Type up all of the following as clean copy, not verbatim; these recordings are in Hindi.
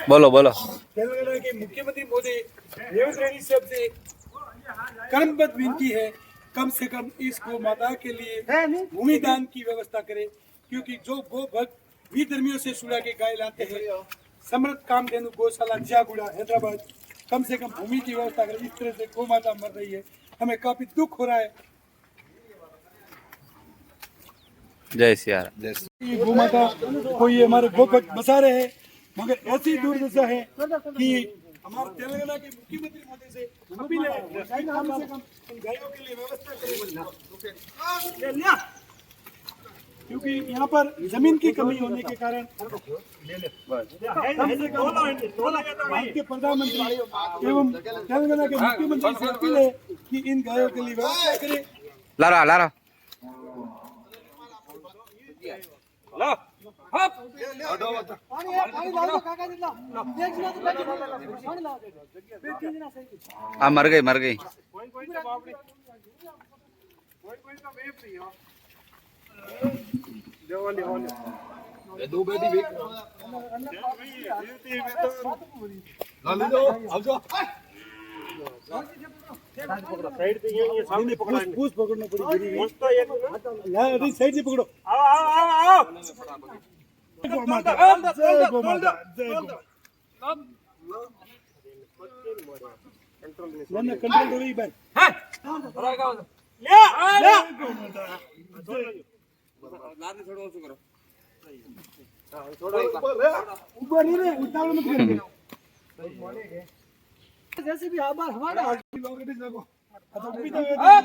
बोलो बोलो। तेलंगाना के मुख्यमंत्री मोदी रेवंत रेड्डी साहब से कर्मबद्ध विनती है, कम से कम इस गौ माता के लिए भूमि दान की व्यवस्था करें, क्योंकि जो गो भक्त विधर्मियों से सुड़ा के गाय लाते हैं, समर्थ कामधेनु गौशाला जियागुड़ा हैदराबाद, कम से कम भूमि की व्यवस्था करें। इस तरह से गौ माता मर रही है, हमें काफी दुख हो रहा है। जय सिया राम। ये गौ माता को ये हमारे गो भक्त बसा रहे हैं, मगर ऐसी दुर्दशा है कि हमारे तेलंगाना के मुख्यमंत्री मोदी से अपील है, कम से कम इन गायों के लिए व्यवस्था करें, क्योंकि यहाँ पर जमीन की कमी होने के कारण भारत के प्रधानमंत्री एवं तेलंगाना के मुख्यमंत्री से अपील है कि इन गायों के लिए व्यवस्था करें। लारा लारा मर गई मर गई। दो बेटी साइड पे ये सामने पकड़ो, पूछ पकड़ना पड़ेगी। यार साइड से पकड़ो। आओ गौ माता, जय गौ माता, जय गौ। ना कंट्रोल हो रही भाई। ले गौ माता, लाने छोड़ो उसको करो। थोड़ा ऊपर नहीं रे, उतावल मत करो। जैसे भी आबाद हमारा ऑलरेडी देखो अभी तो उड़ा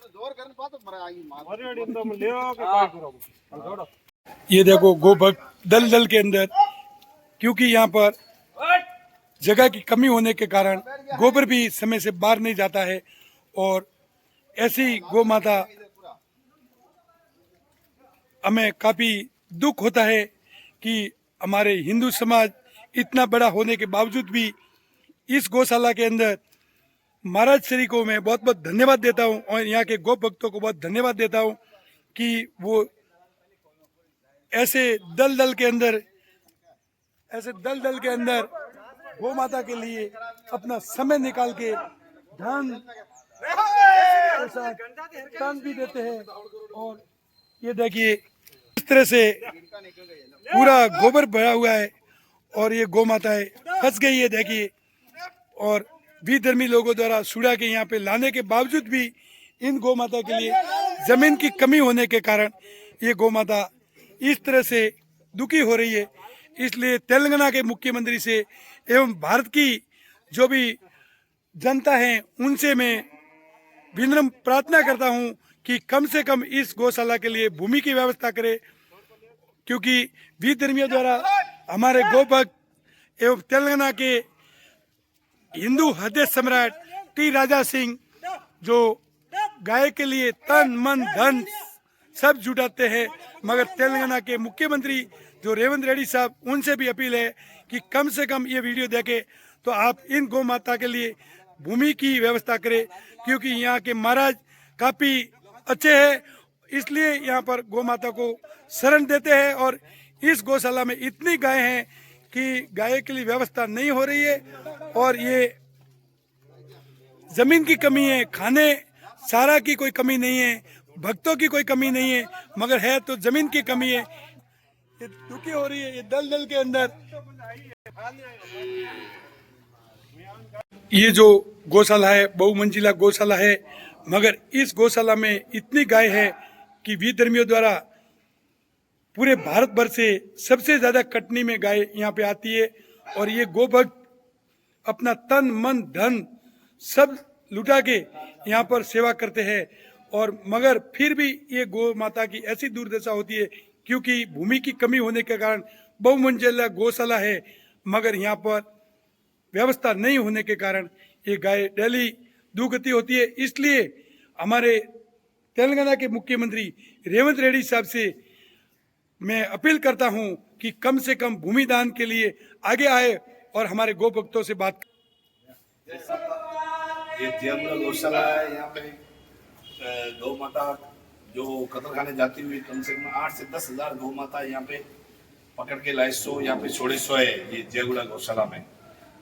जोर करने पातो मरा आई मार एकदम ले के काय करो। ये देखो गो भक्त दल दल के अंदर, क्योंकि यहाँ पर जगह की कमी होने के कारण गोबर भी समय से बाहर नहीं जाता है, और ऐसी गौ माता हमें काफी दुख होता है कि हमारे हिंदू समाज इतना बड़ा होने के बावजूद भी इस गौशाला के अंदर महाराज श्री को मैं बहुत बहुत धन्यवाद देता हूं, और यहाँ के गौ भक्तों को बहुत धन्यवाद देता हूं कि वो ऐसे दल दल के अंदर गौ माता के लिए अपना समय निकाल के धन के साथ दान भी देते हैं। और ये देखिए इस तरह से पूरा गोबर भरा हुआ है, और ये गौ माताएं फंस गई है देखिए, और विधर्मी लोगों द्वारा सुड़ा के यहाँ पे लाने के बावजूद भी इन गौ माता के लिए जमीन की कमी होने के कारण ये गौ माता इस तरह से दुखी हो रही है। इसलिए तेलंगाना के मुख्यमंत्री से एवं भारत की जो भी जनता है उनसे मैं विनम्र प्रार्थना करता हूँ कि कम से कम इस गौशाला के लिए भूमि की व्यवस्था करे, क्योंकि विधर्मियों द्वारा हमारे गौ भक्त एवं तेलंगाना के हिंदू हृदय सम्राट टी राजा सिंह जो गाय के लिए तन मन धन सब जुटाते हैं, मगर तेलंगाना के मुख्यमंत्री जो रेवंत रेड्डी साहब, उनसे भी अपील है कि कम से कम ये वीडियो देखें तो आप इन गौ माता के लिए भूमि की व्यवस्था करें, क्योंकि यहाँ के महाराज काफी अच्छे हैं, इसलिए यहाँ पर गौ माता को शरण देते हैं। और इस गौशाला में इतनी गाय हैं कि गाय के लिए व्यवस्था नहीं हो रही है, और ये जमीन की कमी है, खाने चारा की कोई कमी नहीं है, भक्तों की कोई कमी नहीं है, मगर है तो जमीन की कमी है। ये दुखी हो रही है ये दल दल के अंदर। ये जो गौशाला है बहुमंजिला गौशाला है, मगर इस गौशाला में इतनी गाय है कि विधर्मियों द्वारा पूरे भारत भर से सबसे ज्यादा कटनी में गाय यहाँ पे आती है, और ये गो भक्त अपना तन मन धन सब लुटा के यहाँ पर सेवा करते हैं, और मगर फिर भी ये गौ माता की ऐसी दुर्दशा होती है, क्योंकि भूमि की कमी होने के कारण बहुमंजिला गौशाला है, मगर यहाँ पर व्यवस्था नहीं होने के कारण ये गाय डेली दुर्गति होती है। इसलिए हमारे तेलंगाना के मुख्यमंत्री रेवंत रेड्डी साहब से मैं अपील करता हूं कि कम से कम भूमि दान के लिए आगे आए और हमारे गौ भक्तों से बात। ये जियागुड़ा गौशाला है, यहाँ पे गौ माता जो कत्ल खाने जाती हुई कम से कम 8 से 10 हजार गौ माता यहाँ पे पकड़ के लाए सो यहाँ पे छोड़े सो है ये जयगुड़ा गौशाला में।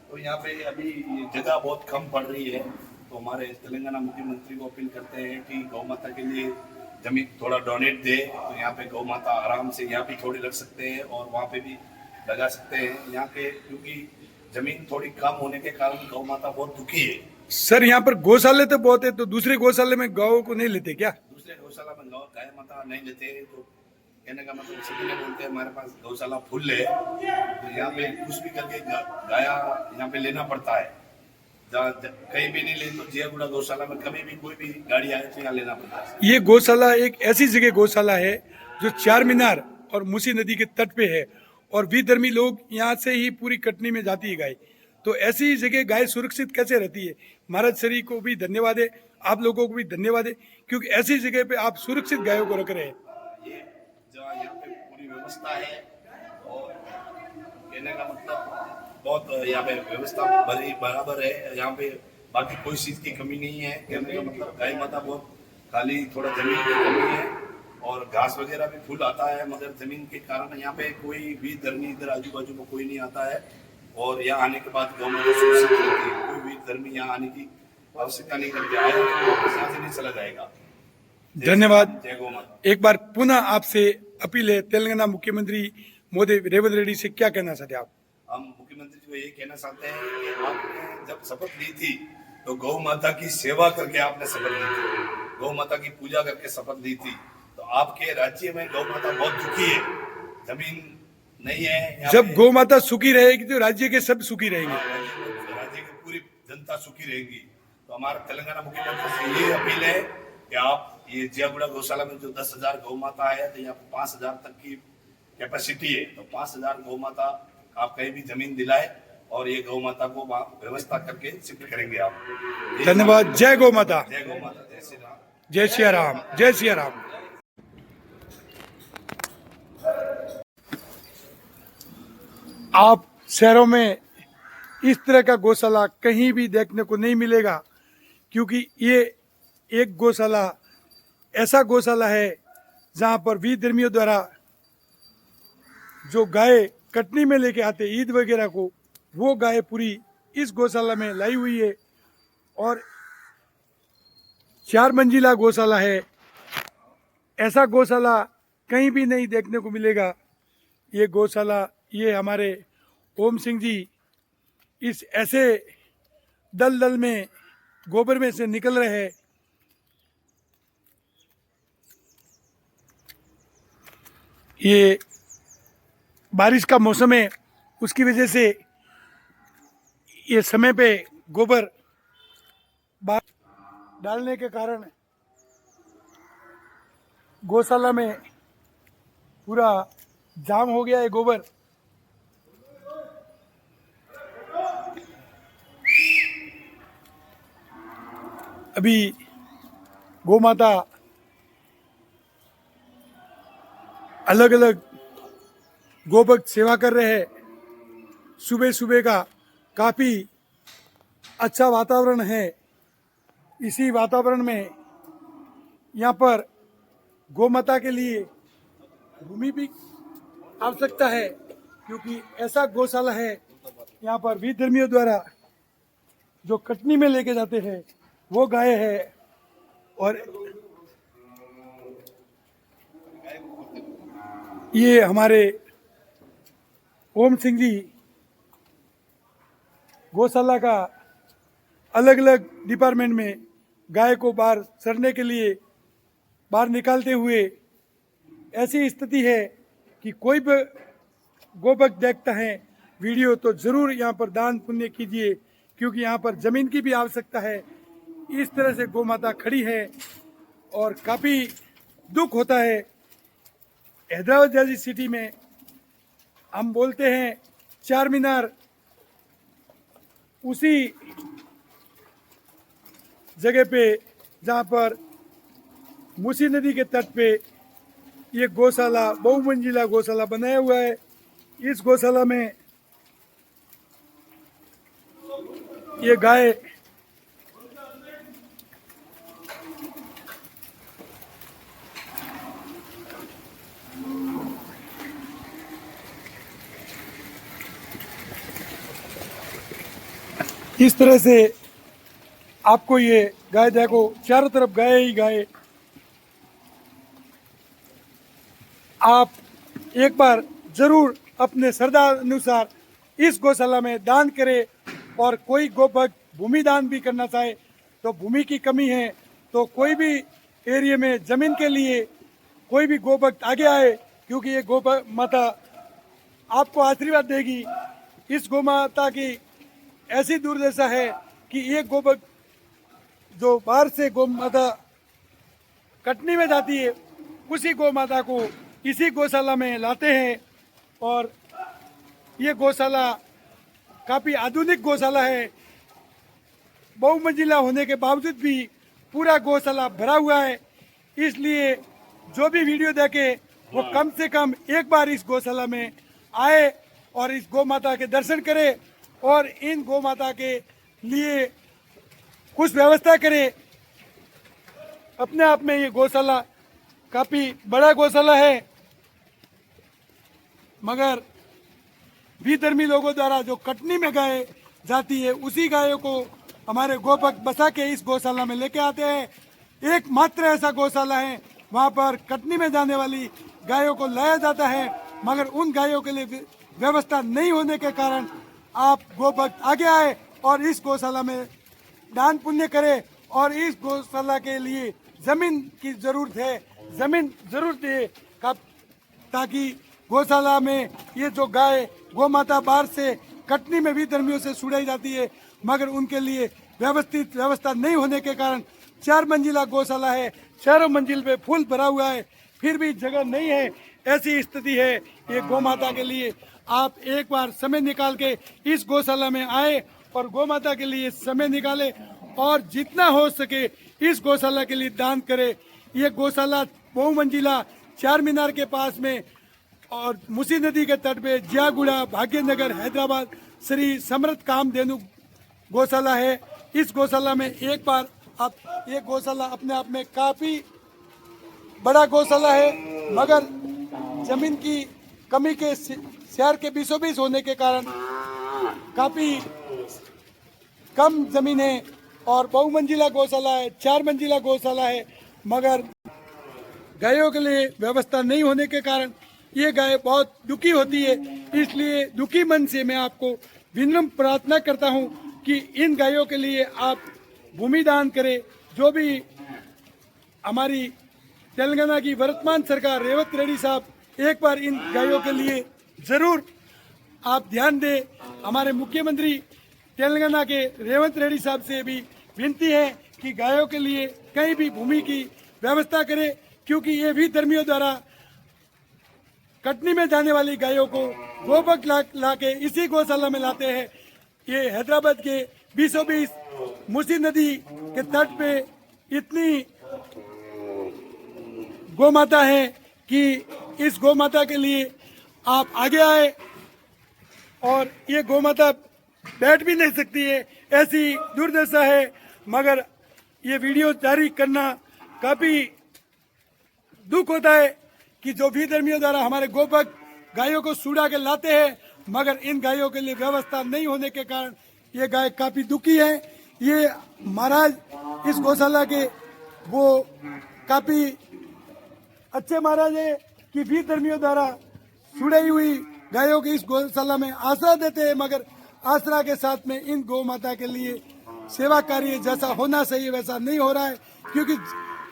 तो यहाँ पे अभी ये जगह बहुत कम पड़ रही है, तो हमारे तेलंगाना मुख्यमंत्री को अपील करते हैं कि गौ माता के लिए जमीन थोड़ा डोनेट दे, तो यहाँ पे गौ माता आराम से यहाँ भी थोड़ी रख सकते हैं और वहाँ पे भी लगा सकते हैं यहाँ के, क्योंकि जमीन थोड़ी कम होने के कारण गौ माता बहुत दुखी है। सर यहाँ पर गौशाले तो बहुत है, तो दूसरे गौशाले में गौ को नहीं लेते क्या? दूसरे गौशाला में गाय माता नहीं लेते, तो कहने का मतलब सभी ने बोलते हैं हमारे पास गौशाला फुल है, तो यहाँ पे कुछ भी करके गाया यहाँ पे लेना पड़ता है। कहीं भी नहीं ले तो जयगुड़ा गौशाला में कभी भी कोई भी गाड़ी आए तो यहाँ लेना पड़ता है। ये गौशाला एक ऐसी जगह गौशाला है जो चार मीनार और मूसी नदी के तट पे है, और विधर्मी लोग यहाँ से ही पूरी कटनी में जाती है गाय। तो ऐसी जगह गाय सुरक्षित कैसे रहती है? महाराज श्री को भी धन्यवाद है, आप लोगों को भी धन्यवाद है, क्योंकि ऐसी जगह पे आप सुरक्षित गायों को रख रहे हैं। ये जहाँ यहाँ पे पूरी व्यवस्था है, और कहने का मतलब बहुत यहाँ पे व्यवस्था बराबर है, यहाँ पे बाकी कोई चीज की कमी नहीं है। कहने का मतलब गाय माता बहुत, खाली थोड़ा जमीन की कमी है और घास वगैरह भी फूल आता है, मगर जमीन के कारण यहाँ पे कोई भी धर्मी इधर आजू बाजू में कोई नहीं आता है। और यहाँ आने के बाद गौ माता सुरक्षित रहती है, कोई भी धर्मी यहाँ आने की आवश्यकता नहीं करके आया तो वापस यहाँ से नहीं चला जाएगा। धन्यवाद। जय गौ माता। एक बार पुनः आपसे अपील है, तेलंगाना मुख्यमंत्री मोदी रेवंत रेड्डी से क्या कहना चाहते हैं आप? हम मुख्यमंत्री को ये कहना चाहते हैं कि आपने जब शपथ ली थी तो गौ माता की सेवा करके आपने शपथ ली थी, गौ माता की पूजा करके शपथ ली थी। तो आपके राज्य में गौ माता बहुत दुखी है, जमीन नहीं है। जब गौ माता सुखी रहेगी तो राज्य के सब सुखी रहेंगे। राज्य की पूरी जनता सुखी रहेगी। तो हमारा तेलंगाना मुख्यमंत्री से ये अपील है कि आप ये जयगुड़ा गौशाला में जो 10,000 गौ माता है, तो यहाँ 5,000 तक की कैपेसिटी है, तो 5,000 गौ माता आप कहीं भी जमीन दिलाए और ये गौ माता को व्यवस्था करके शिफ्ट करेंगे आप। धन्यवाद। जय गौ माता। जय गौ माता। जय श्री राम। जय सिया राम। जय सिया राम। आप शहरों में इस तरह का गौशाला कहीं भी देखने को नहीं मिलेगा, क्योंकि ये एक गौशाला ऐसा गौशाला है जहां पर विधर्मियों द्वारा जो गाय कटनी में लेके आते ईद वगैरह को, वो गाय पूरी इस गौशाला में लाई हुई है। और 4 मंजिला गौशाला है, ऐसा गौशाला कहीं भी नहीं देखने को मिलेगा। ये गौशाला, ये हमारे ओम सिंह जी इस ऐसे दलदल में गोबर में से निकल रहे हैं। ये बारिश का मौसम है, उसकी वजह से ये समय पे गोबर डालने के कारण गौशाला में पूरा जाम हो गया है गोबर। अभी गौ माता अलग अलग गोभक्त सेवा कर रहे हैं। सुबह सुबह का काफी अच्छा वातावरण है। इसी वातावरण में यहाँ पर गौ माता के लिए भूमि भी आवश्यकता है, क्योंकि ऐसा गौशाला है यहाँ पर विधर्मियों द्वारा जो कटनी में लेके जाते हैं वो गाय है। और ये हमारे ओम सिंह जी गौशाला का अलग अलग डिपार्टमेंट में गाय को बाहर चरने के लिए बाहर निकालते हुए, ऐसी स्थिति है कि कोई भी गोभक्त देखता है वीडियो तो जरूर यहाँ पर दान पुण्य कीजिए, क्योंकि यहाँ पर जमीन की भी आवश्यकता है। इस तरह से गौ माता खड़ी है और काफी दुख होता है। हैदराबाद जैसी सिटी में हम बोलते हैं 4 मीनार, उसी जगह पे जहाँ पर मूसी नदी के तट पे ये गौशाला, बहुमंजिला गौशाला बनाया हुआ है। इस गौशाला में ये गाय इस तरह से आपको ये गाय देखो, चारों तरफ गाय ही गाय। आप एक बार जरूर अपने श्रद्धा अनुसार इस गौशाला में दान करें। और कोई गोभक्त भूमि दान भी करना चाहे तो भूमि की कमी है तो कोई भी एरिया में जमीन के लिए कोई भी गोभक्त आगे आए, क्योंकि ये गौ माता आपको आशीर्वाद देगी। इस गौ माता की ऐसी दुर्दशा है कि ये गोभक्त जो बाहर से गौ माता कटनी में जाती है, उसी गौ माता को इसी गौशाला में लाते हैं। और ये गौशाला काफ़ी आधुनिक गौशाला है। बहुमंजिला होने के बावजूद भी पूरा गौशाला भरा हुआ है। इसलिए जो भी वीडियो देखे वो कम से कम एक बार इस गौशाला में आए और इस गौ माता के दर्शन करे और इन गौ माता के लिए कुछ व्यवस्था करे। अपने आप में ये गौशाला काफ़ी बड़ा गौशाला है, मगर विधर्मी लोगों द्वारा जो कटनी में गाय जाती है उसी गायों को हमारे गोभक्त बसा के इस गौशाला में लेके आते हैं। एकमात्र ऐसा गौशाला है वहाँ पर कटनी में जाने वाली गायों को लाया जाता है, मगर उन गायों के लिए व्यवस्था नहीं होने के कारण आप गोभक्त आगे आए और इस गौशाला में दान पुण्य करें। और इस गौशाला के लिए जमीन की जरूरत है, जमीन जरूर दे ताकि गौशाला में ये जो गाय गौ माता बाहर से कटनी में भी धर्मियों से छुड़ाई जाती है, मगर उनके लिए व्यवस्थित व्यवस्था नहीं होने के कारण 4 मंजिला गौशाला है, चारों मंजिल पे फुल भरा हुआ है, फिर भी जगह नहीं है। ऐसी स्थिति है ये गौ माता के लिए। आप एक बार समय निकाल के इस गौशाला में आए और गौ माता के लिए समय निकाले और जितना हो सके इस गौशाला के लिए दान करे। ये गौशाला बहुमंजिला 4 मीनार के पास में और मूसी नदी के तट पे जियागुड़ा भाग्यनगर हैदराबाद श्री समर्थ कामधेनु गौशाला है। इस गौशाला में एक बार आप, ये गौशाला अपने आप में काफ़ी बड़ा गौशाला है, मगर जमीन की कमी के शहर के बीचों बीच होने के कारण काफ़ी कम जमीन है और बहुमंजिला गौशाला है, 4 मंजिला गौशाला है, मगर गायों के लिए व्यवस्था नहीं होने के कारण ये गाय बहुत दुखी होती है। इसलिए दुखी मन से मैं आपको विनम्र प्रार्थना करता हूँ कि इन गायों के लिए आप भूमि दान करें। जो भी हमारी तेलंगाना की वर्तमान सरकार रेवंत रेड्डी साहब एक बार इन गायों के लिए ज़रूर आप ध्यान दें। हमारे मुख्यमंत्री तेलंगाना के रेवंत रेड्डी साहब से भी विनती है कि गायों के लिए कहीं भी भूमि की व्यवस्था करें, क्योंकि ये भी धर्मियों द्वारा कटनी में जाने वाली गायों को गोभक्त ला के इसी गौशाला में लाते हैं। ये हैदराबाद के बीचों बीच मूसी नदी के तट पे इतनी गौ माता है कि इस गौ माता के लिए आप आगे आए। और ये गौ माता बैठ भी नहीं सकती है, ऐसी दुर्दशा है, मगर ये वीडियो जारी करना काफ़ी दुख होता है कि जो भी धर्मियों द्वारा हमारे गोभक्त गायों को छुड़ा के लाते हैं, मगर इन गायों के लिए व्यवस्था नहीं होने के कारण ये गाय काफ़ी दुखी है। ये महाराज इस गौशाला के वो काफ़ी अच्छे महाराज है कि भी धर्मियों द्वारा छुड़ाई हुई गायों की इस गौशाला में आसरा देते हैं, मगर आसरा के साथ में इन गौ माता के लिए सेवा कार्य जैसा होना चाहिए वैसा नहीं हो रहा है, क्योंकि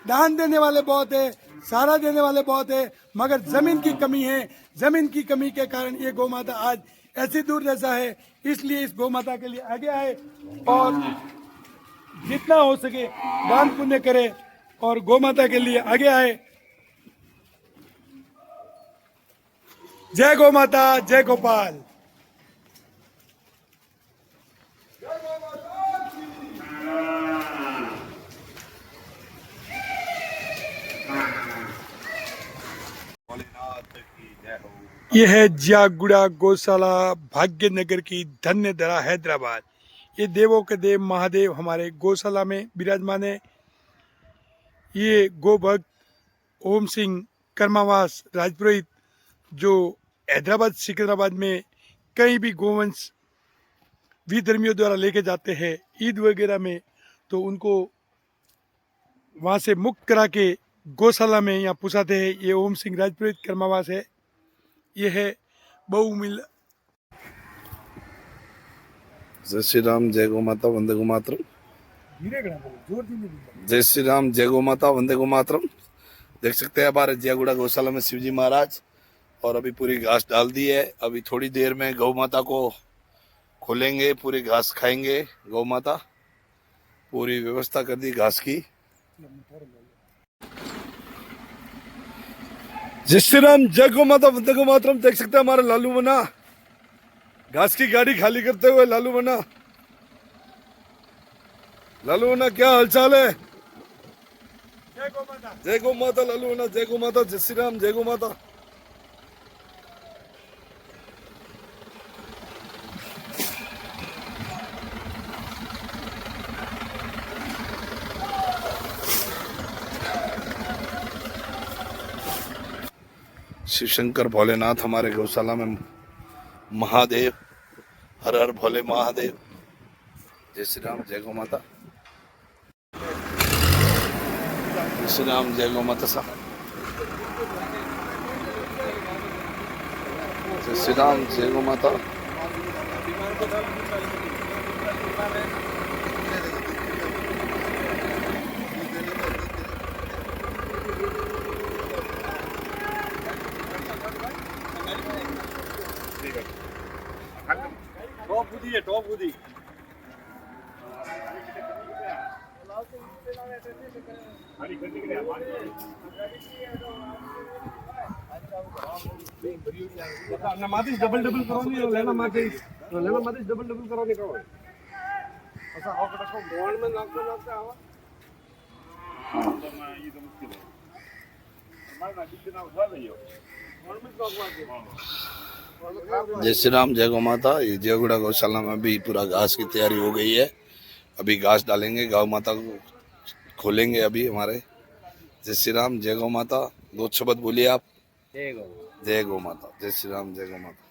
दान देने वाले बहुत है, सारा देने वाले बहुत है, मगर जमीन की कमी है। जमीन की कमी के कारण ये गौ माता आज ऐसी दुर्दशा है। इसलिए इस गौ माता के लिए आगे आए और जितना हो सके दान पुण्य करे और गौ माता के लिए आगे आए। जय गौ माता, जय गोपाल। ये है जियागुड़ा गौशाला भाग्यनगर की धन्य धरा हैदराबाद। ये देवों के देव महादेव हमारे गौशाला में विराजमान है। ये गौ भक्त ओम सिंह कर्मावास राजपुरोहित जो हैदराबाद सिकंदराबाद में कहीं भी गोवंश विधर्मियों द्वारा लेके जाते हैं ईद वगैरह में, तो उनको वहाँ से मुक्त करा के गौशाला में यहाँ पुसाते हैं। ये ओम सिंह राजपुरोहित कर्मावास है। ये है बहुमिल। जय श्री राम, जय गौ माता, वंदे गो मातरम। जय श्री राम, जय गौ माता, वंदे गो मातरम। देख सकते हैं हमारे जियागुड़ा गौशाला में शिवजी महाराज, और अभी पूरी घास डाल दी है। अभी थोड़ी देर में गौ माता को खोलेंगे, पूरी घास खाएंगे। गौ माता पूरी व्यवस्था कर दी घास की। जय श्री राम, जय गौ माता, वंदे गो मातरम। देख सकते हैं हमारे लालू मना घास की गाड़ी खाली करते हुए। लालू मना, लालू मना क्या हालचाल है? जय गौ माता। जय गौ माता लालू मना, जय गौ माता। जय श्री राम, जय गौ माता। शिव शंकर भोलेनाथ हमारे गौशाला में महादेव। हर हर भोले महादेव। जय श्री राम, जय गौ माता। जय श्री राम, जय गौ माता साहब। जय श्री राम, जय गौ माता। टॉप खुदी मातीस डबल डबल करवानी है, लेना मातीस डबल डबल करवाने का है। ऐसा हो कटा को बॉन्ड में नाकते आवा तो मैं ये तो मुश्किल है। हमारा ना कितना उठा लियो बॉन्ड में नाकवा के। जय श्री राम, जय गौ माता। ये जियागुड़ा गौशाला में भी पूरा घास की तैयारी हो गई है। अभी घास डालेंगे, गौ माता को खोलेंगे अभी हमारे। जय श्री राम, जय गौ माता। दो शब्द बोलिए आप। जय गौ माता। जय श्री राम, जय गौ माता।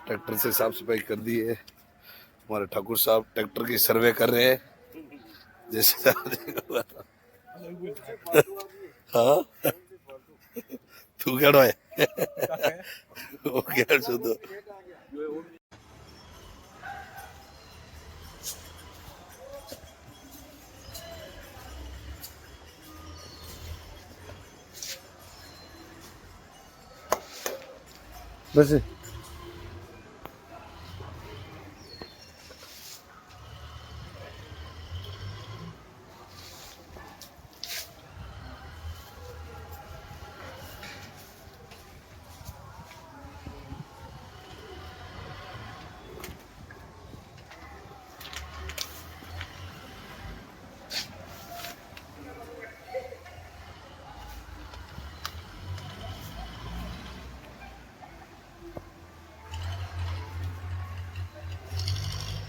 ट्रैक्टर से साफ सफाई कर दी है। हमारे ठाकुर साहब ट्रैक्टर की सर्वे कर रहे हैं। जय श्री राम, जय गौ माता। हाँ तू क्या है वो क्या सुधो। बस